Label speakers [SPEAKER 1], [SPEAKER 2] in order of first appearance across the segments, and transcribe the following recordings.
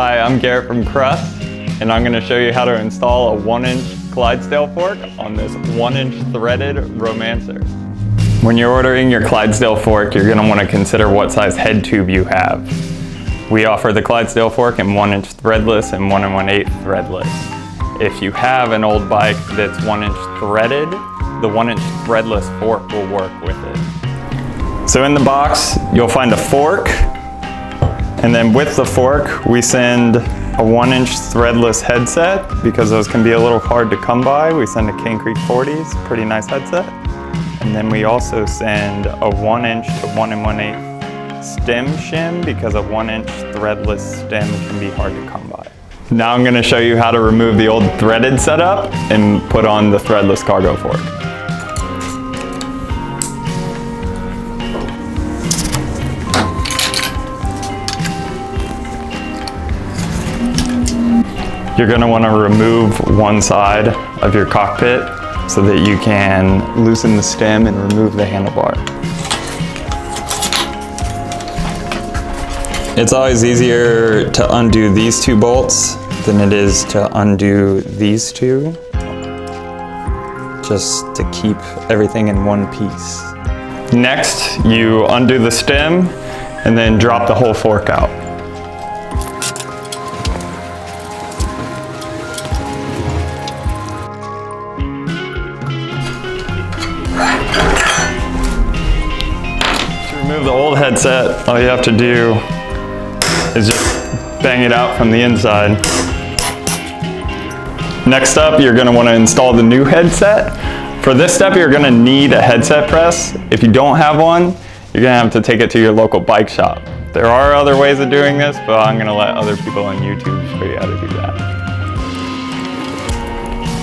[SPEAKER 1] Hi, I'm Garrett from Crust, and I'm going to show you how to install a 1-inch Clydesdale fork on this 1-inch threaded romancer. When you're ordering your Clydesdale fork, you're going to want to consider what size head tube you have. We offer the Clydesdale fork in 1-inch threadless and 1 1/8 threadless. If you have an old bike that's 1-inch threaded, the 1-inch threadless fork will work with it. So in the box, you'll find a fork, and then with the fork, we send a 1-inch threadless headset because those can be a little hard to come by. We send a Cane Creek 40s, pretty nice headset. And then we also send a 1-inch to 1 1/8 stem shim because a 1-inch threadless stem can be hard to come by. Now I'm going to show you how to remove the old threaded setup and put on the threadless cargo fork. You're going to want to remove one side of your cockpit so that you can loosen the stem and remove the handlebar. It's always easier to undo these two bolts than it is to undo these two, just to keep everything in one piece. Next, you undo the stem and then drop the whole fork out. To remove the old headset, all you have to do is just bang it out from the inside. Next up, you're going to want to install the new headset. For this step, you're going to need a headset press. If you don't have one, you're going to have to take it to your local bike shop. There are other ways of doing this, but I'm going to let other people on YouTube show you how to do that.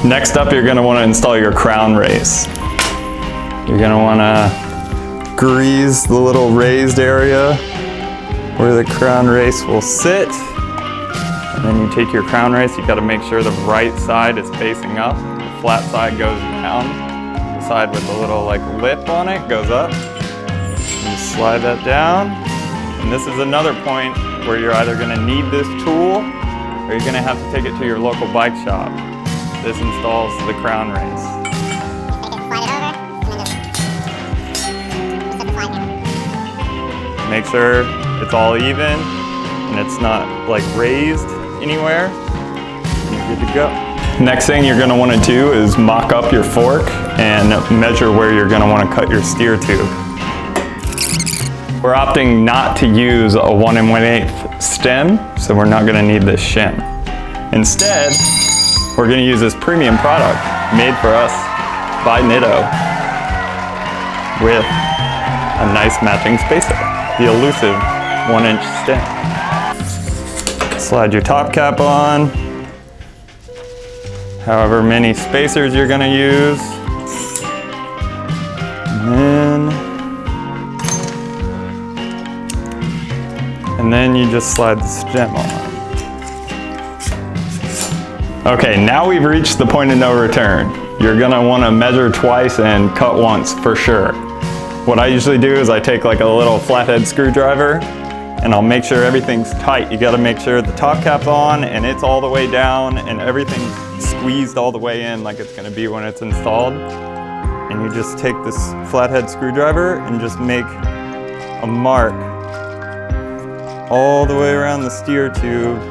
[SPEAKER 1] Next up, you're going to want to install your crown race. You're going to want to grease the little raised area where the crown race will sit. And then you take your crown race, you gotta make sure the right side is facing up. The flat side goes down. The side with the little lip on it goes up. You slide that down. And this is another point where you're either gonna need this tool or you're gonna have to take it to your local bike shop. This installs the crown race. Make sure it's all even and it's not raised anywhere, and you're good to go. Next thing you're going to want to do is mock up your fork and measure where you're going to want to cut your steer tube. We're opting not to use a 1 1/8 stem, so we're not going to need this shim. Instead, we're going to use this premium product made for us by Nitto with a nice matching spacer, the elusive 1-inch stem. Slide your top cap on, however many spacers you're going to use, and then you just slide the stem on. Okay, now we've reached the point of no return. You're going to want to measure twice and cut once for sure. What I usually do is I take a little flathead screwdriver and I'll make sure everything's tight. You gotta make sure the top cap's on and it's all the way down and everything's squeezed all the way in like it's gonna be when it's installed. And you just take this flathead screwdriver and just make a mark all the way around the steer tube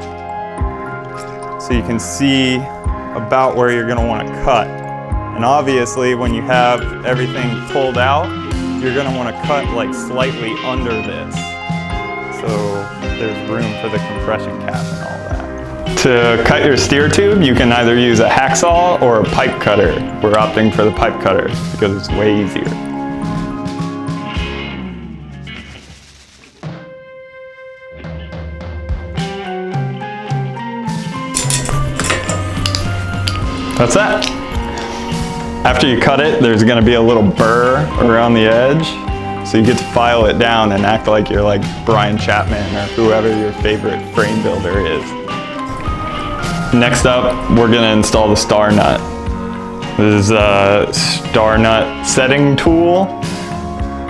[SPEAKER 1] so you can see about where you're gonna wanna cut. And obviously when you have everything pulled out, you're gonna wanna cut slightly under this. So there's room for the compression cap and all that. To cut your steer tube, you can either use a hacksaw or a pipe cutter. We're opting for the pipe cutter because it's way easier. That's that. After you cut it, there's gonna be a little burr around the edge. So you get to file it down and act like you're Brian Chapman or whoever your favorite frame builder is. Next up, we're gonna install the star nut. This is a star nut setting tool.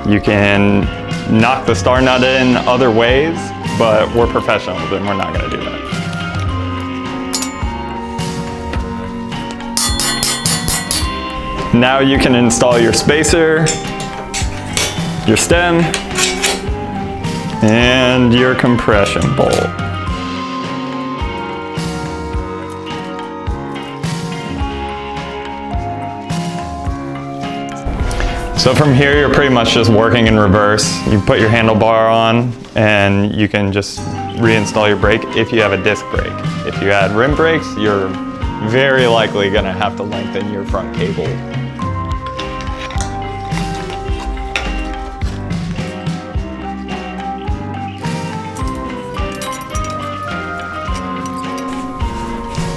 [SPEAKER 1] You can knock the star nut in other ways, but we're professionals and we're not gonna do that. Now you can install your spacer, your stem, and your compression bolt. So from here, you're pretty much just working in reverse. You put your handlebar on and you can just reinstall your brake if you have a disc brake. If you add rim brakes, you're very likely gonna have to lengthen your front cable.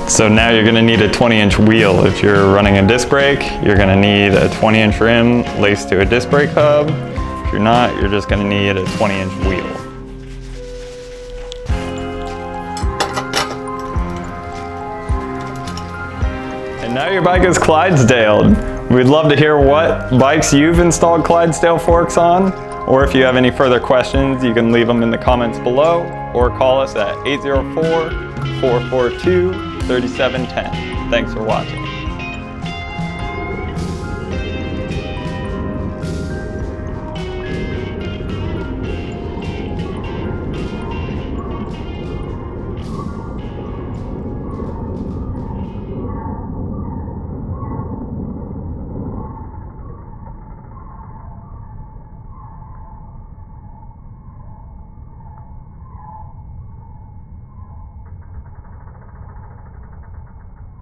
[SPEAKER 1] So now you're gonna need a 20-inch wheel. If you're running a disc brake, you're gonna need a 20-inch rim laced to a disc brake hub. If you're not, you're just gonna need a 20-inch wheel. And now your bike is Clydesdaled. We'd love to hear what bikes you've installed Clydesdale forks on, or if you have any further questions, you can leave them in the comments below, or call us at 804-442-3710. Thanks for watching.